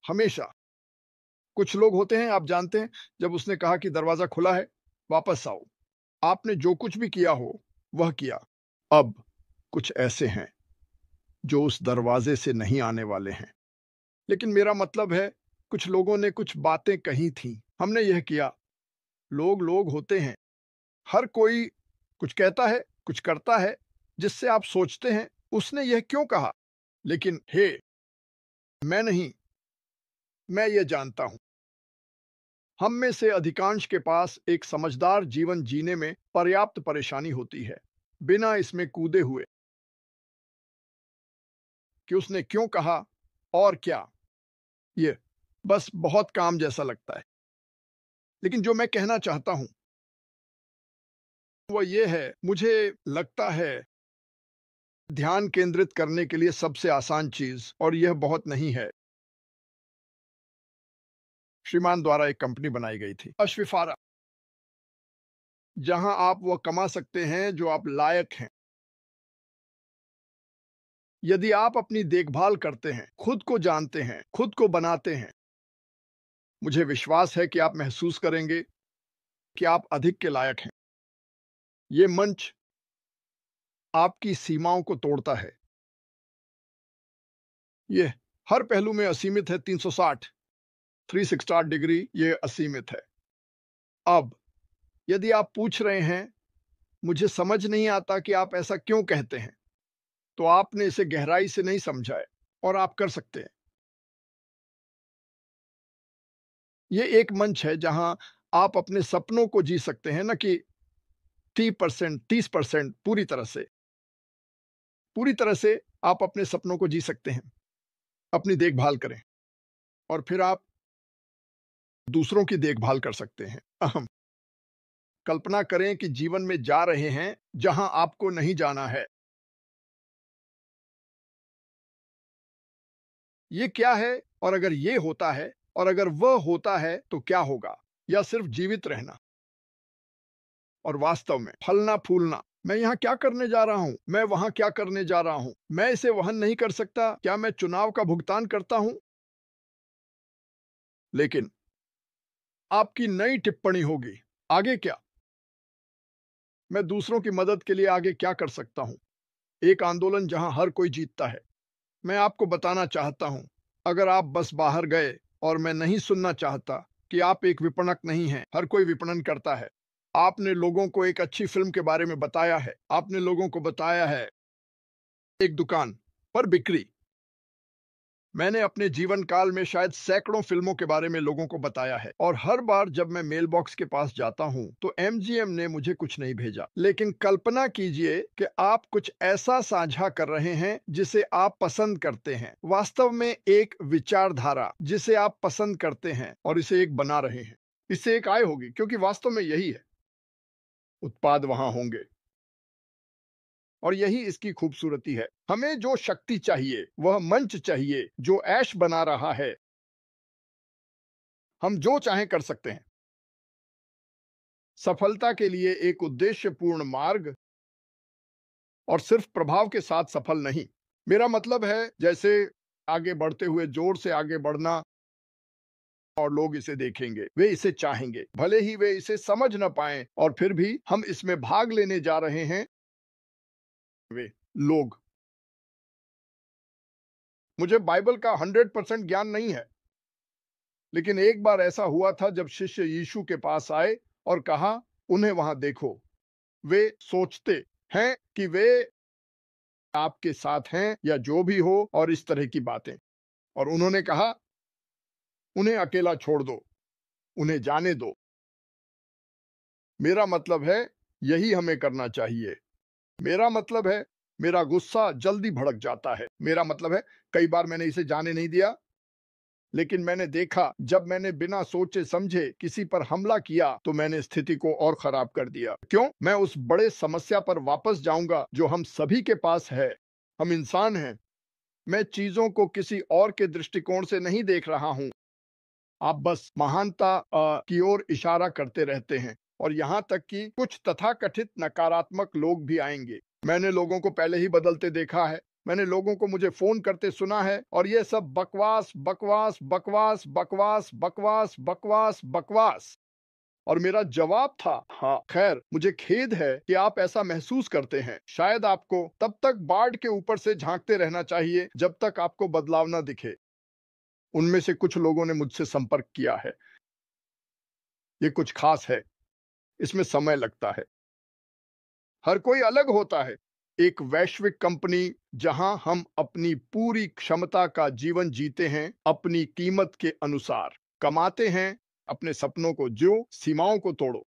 हमेशा। कुछ लोग होते हैं, आप जानते हैं, जब उसने कहा कि दरवाजा खुला है, वापस आओ, आपने जो कुछ भी किया हो वह किया। अब कुछ ऐसे हैं जो उस दरवाजे से नहीं आने वाले हैं। लेकिन मेरा मतलब है, कुछ लोगों ने कुछ बातें कही थी, हमने यह किया। लोग लोग होते हैं, हर कोई कुछ कहता है, कुछ करता है, जिससे आप सोचते हैं उसने यह क्यों कहा। लेकिन हे, मैं नहीं, मैं ये जानता हूं, हम में से अधिकांश के पास एक समझदार जीवन जीने में पर्याप्त परेशानी होती है, बिना इसमें कूदे हुए कि उसने क्यों कहा और क्या। ये बस बहुत काम जैसा लगता है। लेकिन जो मैं कहना चाहता हूं वो ये है, मुझे लगता है ध्यान केंद्रित करने के लिए सबसे आसान चीज, और यह बहुत नहीं है, श्रीमान द्वारा एक कंपनी बनाई गई थी, अश्विफारा, जहां आप वह कमा सकते हैं जो आप लायक हैं। यदि आप अपनी देखभाल करते हैं, खुद को जानते हैं, खुद को बनाते हैं, मुझे विश्वास है कि आप महसूस करेंगे कि आप अधिक के लायक हैं। ये मंच आपकी सीमाओं को तोड़ता है। ये हर पहलू में असीमित है, 360 360 डिग्री ये असीमित है। अब यदि आप पूछ रहे हैं, मुझे समझ नहीं आता कि आप ऐसा क्यों कहते हैं, तो आपने इसे गहराई से नहीं समझा है, और आप कर सकते हैं। ये एक मंच है जहां आप अपने सपनों को जी सकते हैं, न कि 30% पूरी तरह से आप अपने सपनों को जी सकते हैं। अपनी देखभाल करें, और फिर आप दूसरों की देखभाल कर सकते हैं। अहम कल्पना करें कि जीवन में जा रहे हैं जहां आपको नहीं जाना है। ये क्या है, और अगर ये होता है, और अगर वह होता है तो क्या होगा, या सिर्फ जीवित रहना। और वास्तव में फलना फूलना, मैं यहाँ क्या करने जा रहा हूँ, मैं वहां क्या करने जा रहा हूँ, मैं इसे वहन नहीं कर सकता, क्या मैं चुनाव का भुगतान करता हूँ। लेकिन आपकी नई टिप्पणी होगी, आगे क्या, मैं दूसरों की मदद के लिए आगे क्या कर सकता हूँ, एक आंदोलन जहां हर कोई जीतता है। मैं आपको बताना चाहता हूं, अगर आप बस बाहर गए, और मैं नहीं सुनना चाहता कि आप एक विपणक नहीं हैं, हर कोई विपणन करता है। आपने लोगों को एक अच्छी फिल्म के बारे में बताया है, आपने लोगों को बताया है एक दुकान पर बिक्री। मैंने अपने जीवन काल में शायद सैकड़ों फिल्मों के बारे में लोगों को बताया है, और हर बार जब मैं मेल बॉक्स के पास जाता हूं तो एमजीएम ने मुझे कुछ नहीं भेजा। लेकिन कल्पना कीजिए कि आप कुछ ऐसा साझा कर रहे हैं जिसे आप पसंद करते हैं, वास्तव में एक विचारधारा जिसे आप पसंद करते हैं, और इसे एक बना रहे हैं। इससे एक आय होगी, क्योंकि वास्तव में यही है, उत्पाद वहां होंगे। और यही इसकी खूबसूरती है। हमें जो शक्ति चाहिए, वह मंच चाहिए जो ऐश बना रहा है। हम जो चाहें कर सकते हैं। सफलता के लिए एक उद्देश्यपूर्ण मार्ग, और सिर्फ प्रभाव के साथ सफल नहीं। मेरा मतलब है, जैसे आगे बढ़ते हुए जोर से आगे बढ़ना, और लोग इसे देखेंगे, वे इसे चाहेंगे, भले ही वे इसे समझ न पाएं, और फिर भी हम इसमें भाग लेने जा रहे हैं। वे लोग, मुझे बाइबल का 100% ज्ञान नहीं है, लेकिन एक बार ऐसा हुआ था जब शिष्य यीशु के पास आए और कहा, उन्हें वहां देखो, वे सोचते हैं कि वे आपके साथ हैं, या जो भी हो, और इस तरह की बातें। और उन्होंने कहा, उन्हें अकेला छोड़ दो, उन्हें जाने दो। मेरा मतलब है, यही हमें करना चाहिए। मेरा मतलब है, मेरा गुस्सा जल्दी भड़क जाता है। मेरा मतलब है, कई बार मैंने इसे जाने नहीं दिया, लेकिन मैंने देखा, जब मैंने बिना सोचे समझे किसी पर हमला किया तो मैंने स्थिति को और खराब कर दिया। क्यों? मैं उस बड़े समस्या पर वापस जाऊंगा जो हम सभी के पास है। हम इंसान हैं। मैं चीजों को किसी और के दृष्टिकोण से नहीं देख रहा हूं। आप बस महानता की ओर इशारा करते रहते हैं, और यहां तक कि कुछ तथाकथित नकारात्मक लोग भी आएंगे। मैंने लोगों को पहले ही बदलते देखा है। मैंने लोगों को मुझे फ़ोन करते सुना है और ये सब बकवास, बकवास, बकवास, बकवास, बकवास, बकवास, बकवास। और मेरा जवाब था, हाँ, खैर मुझे खेद है कि आप ऐसा महसूस करते हैं। शायद आपको तब तक बाढ़ के ऊपर से झांकते रहना चाहिए जब तक आपको बदलाव न दिखे। उनमें से कुछ लोगों ने मुझसे संपर्क किया है। ये कुछ खास है, इसमें समय लगता है। हर कोई अलग होता है। एक वैश्विक कंपनी जहां हम अपनी पूरी क्षमता का जीवन जीते हैं, अपनी कीमत के अनुसार कमाते हैं, अपने सपनों को जियो, सीमाओं को तोड़ो।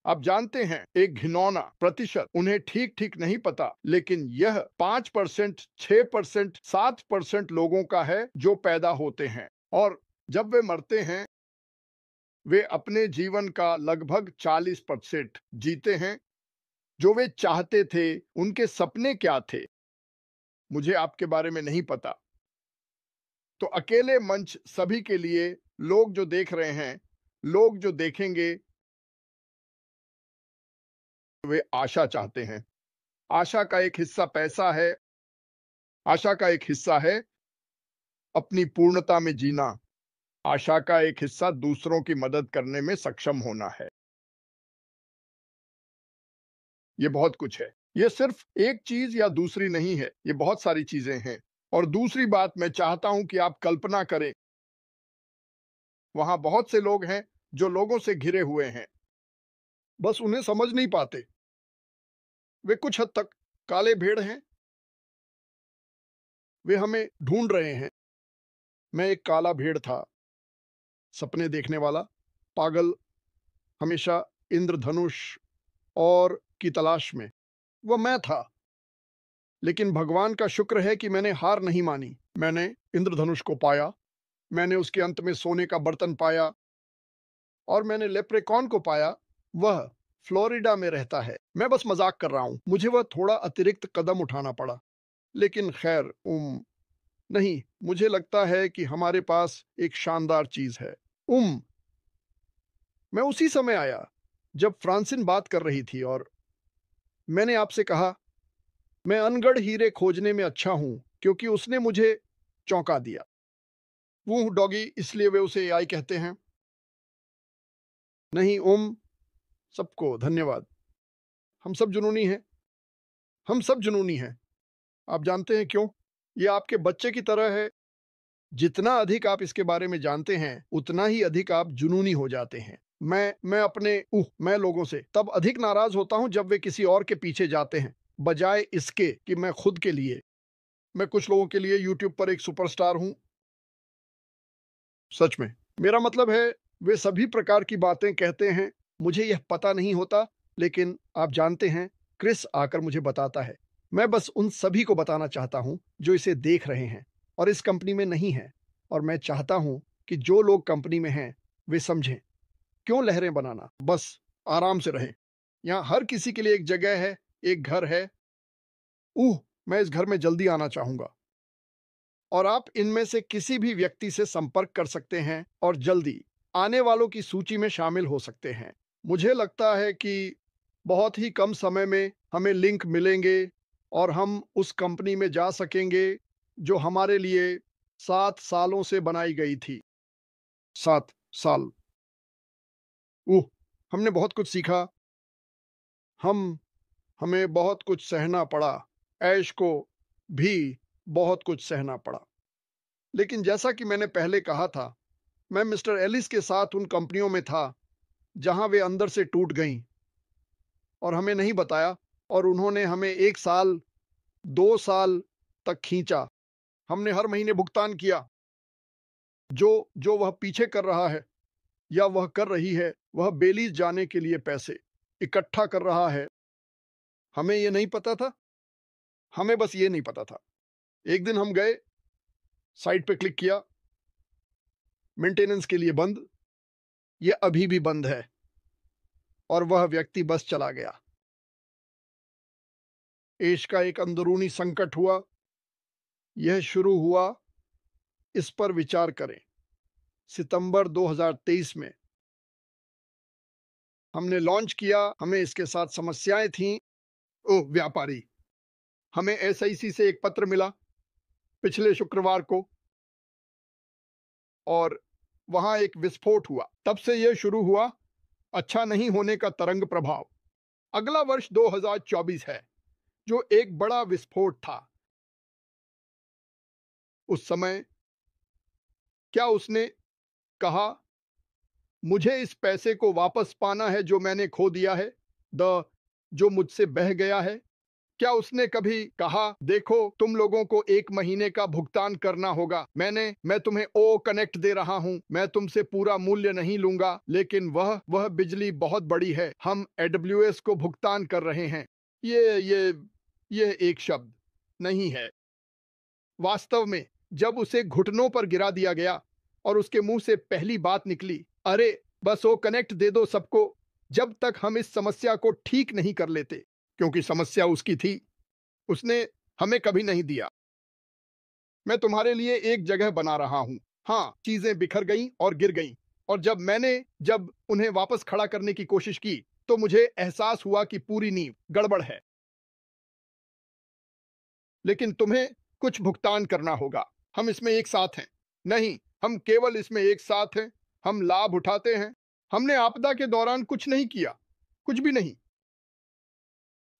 आप जानते हैं, एक घिनौना प्रतिशत उन्हें ठीक ठीक नहीं पता, लेकिन यह 5%, 6%, 7% लोगों का है जो पैदा होते हैं और जब वे मरते हैं वे अपने जीवन का लगभग 40% जीते हैं। जो वे चाहते थे, उनके सपने क्या थे, मुझे आपके बारे में नहीं पता। तो अकेले मंच सभी के लिए, लोग जो देख रहे हैं, लोग जो देखेंगे, वे आशा चाहते हैं। आशा का एक हिस्सा पैसा है, आशा का एक हिस्सा है अपनी पूर्णता में जीना, आशा का एक हिस्सा दूसरों की मदद करने में सक्षम होना है। ये बहुत कुछ है। ये सिर्फ एक चीज या दूसरी नहीं है, ये बहुत सारी चीजें हैं। और दूसरी बात, मैं चाहता हूं कि आप कल्पना करें, वहां बहुत से लोग हैं जो लोगों से घिरे हुए हैं, बस उन्हें समझ नहीं पाते। वे कुछ हद तक काले भेड़ हैं, वे हमें ढूंढ रहे हैं। मैं एक काला भेड़ था, सपने देखने वाला, पागल, हमेशा इंद्रधनुष और की तलाश में। वह मैं था। लेकिन भगवान का शुक्र है कि मैंने हार नहीं मानी। मैंने इंद्रधनुष को पाया, मैंने उसके अंत में सोने का बर्तन पाया और मैंने लेप्रेकॉन को पाया। वह फ्लोरिडा में रहता है। मैं बस मजाक कर रहा हूं, मुझे वह थोड़ा अतिरिक्त कदम उठाना पड़ा। लेकिन खैर, नहीं, मुझे लगता है कि हमारे पास एक शानदार चीज है। मैं उसी समय आया जब फ्रांसिन बात कर रही थी और मैंने आपसे कहा, मैं अनगढ़ हीरे खोजने में अच्छा हूं, क्योंकि उसने मुझे चौंका दिया। वो डॉगी, इसलिए वे उसे एआई कहते हैं। नहीं, सबको धन्यवाद। हम सब जुनूनी हैं, हम सब जुनूनी हैं। आप जानते हैं क्यों? ये आपके बच्चे की तरह है। जितना अधिक आप इसके बारे में जानते हैं, उतना ही अधिक आप जुनूनी हो जाते हैं। मैं लोगों से तब अधिक नाराज होता हूं जब वे किसी और के पीछे जाते हैं, बजाय इसके कि मैं खुद के लिए। मैं कुछ लोगों के लिए यूट्यूब पर एक सुपरस्टार हूं। सच में। मेरा मतलब है, वे सभी प्रकार की बातें कहते हैं। मुझे यह पता नहीं होता, लेकिन आप जानते हैं, क्रिस आकर मुझे बताता है। मैं बस उन सभी को बताना चाहता हूं जो इसे देख रहे हैं और इस कंपनी में नहीं हैं। और मैं चाहता हूं कि जो लोग कंपनी में हैं, वे समझें। क्यों लहरें बनाना? बस आराम से रहें। यहाँ हर किसी के लिए एक जगह है, एक घर है। मैं इस घर में जल्दी आना चाहूंगा। और आप इनमें से किसी भी व्यक्ति से संपर्क कर सकते हैं और जल्दी आने वालों की सूची में शामिल हो सकते हैं। मुझे लगता है कि बहुत ही कम समय में हमें लिंक मिलेंगे और हम उस कंपनी में जा सकेंगे जो हमारे लिए 7 सालों से बनाई गई थी। 7 साल। ओह, हमने बहुत कुछ सीखा। हम हमें बहुत कुछ सहना पड़ा। ऐश को भी बहुत कुछ सहना पड़ा। लेकिन जैसा कि मैंने पहले कहा था, मैं मिस्टर एलिस के साथ उन कंपनियों में था जहां वे अंदर से टूट गईं और हमें नहीं बताया, और उन्होंने हमें 1 साल, 2 साल तक खींचा। हमने हर महीने भुगतान किया। जो जो वह पीछे कर रहा है या वह कर रही है, वह बेलीज जाने के लिए पैसे इकट्ठा कर रहा है। हमें ये नहीं पता था। हमें बस ये नहीं पता था। एक दिन हम गए, साइट पे क्लिक किया, मेंटेनेंस के लिए बंद। ये अभी भी बंद है। और वह व्यक्ति बस चला गया। एश का एक अंदरूनी संकट हुआ। यह शुरू हुआ, इस पर विचार करें, सितंबर 2023 में। हमने लॉन्च किया, हमें इसके साथ समस्याएं थीं। ओह, व्यापारी। हमें एसआईसी से एक पत्र मिला पिछले शुक्रवार को और वहां एक विस्फोट हुआ। तब से यह शुरू हुआ अच्छा नहीं होने का तरंग प्रभाव। अगला वर्ष 2024 है जो एक बड़ा विस्फोट था। उस समय क्या उसने कहा मुझे इस पैसे को वापस पाना है जो मैंने खो दिया है, जो मुझसे बह गया है? क्या उसने कभी कहा देखो तुम लोगों को 1 महीने का भुगतान करना होगा, मैं तुम्हें ओ कनेक्ट दे रहा हूं, मैं तुमसे पूरा मूल्य नहीं लूंगा, लेकिन वह बिजली बहुत बड़ी है, हम एडब्ल्यूएस को भुगतान कर रहे हैं। ये एक शब्द नहीं है। वास्तव में जब उसे घुटनों पर गिरा दिया गया और उसके मुंह से पहली बात निकली, अरे बस वो कनेक्ट दे दो सबको जब तक हम इस समस्या को ठीक नहीं कर लेते, क्योंकि समस्या उसकी थी, उसने हमें कभी नहीं दिया। मैं तुम्हारे लिए एक जगह बना रहा हूं। हाँ, चीजें बिखर गईं और गिर गईं, और जब उन्हें वापस खड़ा करने की कोशिश की तो मुझे एहसास हुआ कि पूरी नींव गड़बड़ है। लेकिन तुम्हें कुछ भुगतान करना होगा। हम इसमें एक साथ हैं। नहीं, हम केवल इसमें एक साथ हैं। हम लाभ उठाते हैं। हमने आपदा के दौरान कुछ नहीं किया, कुछ भी नहीं।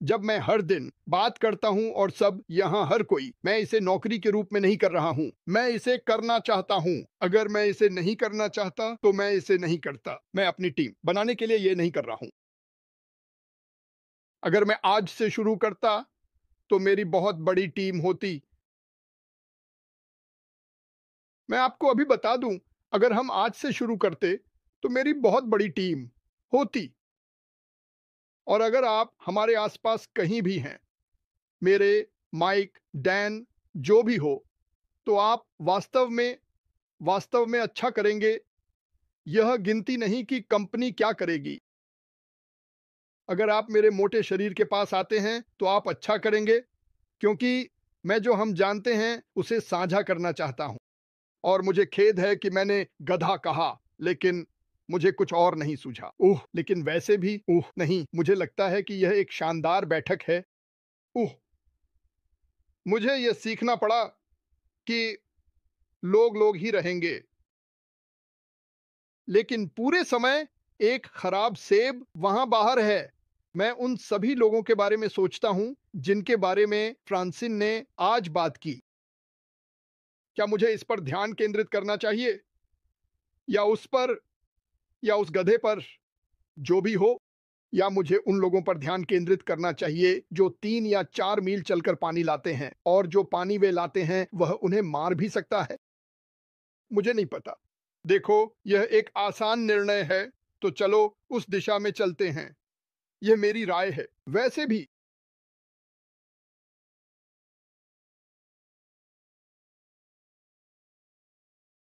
जब मैं हर दिन बात करता हूं और सब यहां हर कोई, मैं इसे नौकरी के रूप में नहीं कर रहा हूं, मैं इसे करना चाहता हूं। अगर मैं इसे नहीं करना चाहता तो मैं इसे नहीं करता। मैं अपनी टीम बनाने के लिए ये नहीं कर रहा हूं। अगर मैं आज से शुरू करता तो मेरी बहुत बड़ी टीम होती। मैं आपको अभी बता दूं, अगर हम आज से शुरू करते तो मेरी बहुत बड़ी टीम होती। और अगर आप हमारे आसपास कहीं भी हैं, मेरे, माइक, डैन, जो भी हो, तो आप वास्तव में अच्छा करेंगे। यह गिनती नहीं कि कंपनी क्या करेगी। अगर आप मेरे मोटे शरीर के पास आते हैं तो आप अच्छा करेंगे, क्योंकि मैं जो हम जानते हैं उसे साझा करना चाहता हूं। और मुझे खेद है कि मैंने गधा कहा, लेकिन मुझे कुछ और नहीं सूझा। लेकिन वैसे भी नहीं, मुझे लगता है कि यह एक शानदार बैठक है। उह मुझे यह सीखना पड़ा कि लोग लोग ही रहेंगे, लेकिन पूरे समय एक खराब सेब वहां बाहर है। मैं उन सभी लोगों के बारे में सोचता हूं जिनके बारे में फ्रांसिन ने आज बात की। क्या मुझे इस पर ध्यान केंद्रित करना चाहिए, या उस पर, या उस गधे पर, जो भी हो? या मुझे उन लोगों पर ध्यान केंद्रित करना चाहिए जो 3 या 4 मील चलकर पानी लाते हैं, और जो पानी वे लाते हैं वह उन्हें मार भी सकता है? मुझे नहीं पता। देखो, यह एक आसान निर्णय है, तो चलो उस दिशा में चलते हैं। यह मेरी राय है। वैसे भी